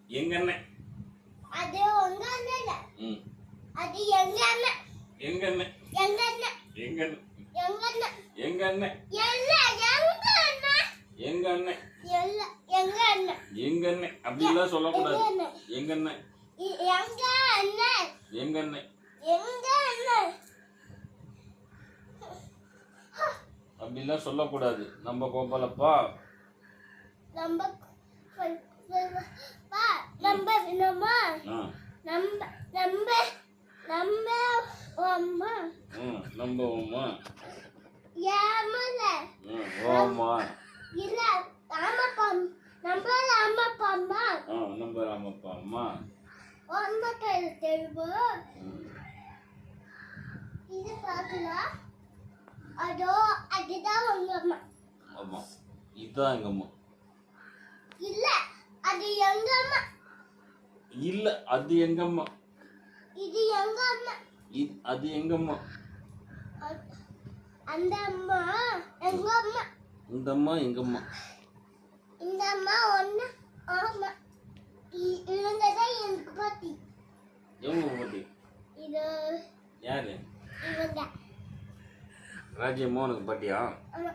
எங்க அண்ணன். அது உங்க அண்ணன் இல்ல. அது எங்க அண்ணன். எங்க அண்ணன். எங்க அண்ணன். எங்க அண்ணன். எங்க அண்ணன். எங்க அண்ணன். இல்ல எங்க அண்ணன். எங்க அண்ணன். இல்ல எங்க அண்ணன். எங்க அண்ணன் அப்படிலாம் சொல்லக்கூடாது. எங்க அண்ணன். எங்க அண்ணன். எங்க அண்ணன். எங்க அண்ணன். அப்படிலாம் சொல்லக்கூடாது. நம்ம கோபாலப்பா. நம்ம பா நம்ம நம்ம நம்ம நம்ம நம்ம அம்மா. நம்ம அம்மா. யாமல. அம்மா. இல்ல ராமப்பா. நம்ம ராமப்பா அம்மா. நம்ம ராமப்பா அம்மா. அம்மா பேரு தெரியுமா? இது பார்க்கலாம். அதோ அதுதான் உங்க அம்மா. ஆமா இதுதான் எங்க அம்மா. இல்ல அது எங்க அம்மா. இல்ல அது எங்க அம்மா. இது எங்க அம்மா. அது எங்க அம்மா. அந்த அம்மா எங்க அம்மா. இந்த அம்மா எங்க அம்மா. இந்த அம்மா ஒண்ணு ஆமா. இவங்க தான் எனக்கு பாட்டி. எவங்க பாட்டி? இது யாரு? இவங்க. ராஜ்யம்மா உனக்கு பாட்டியா? ஆமா.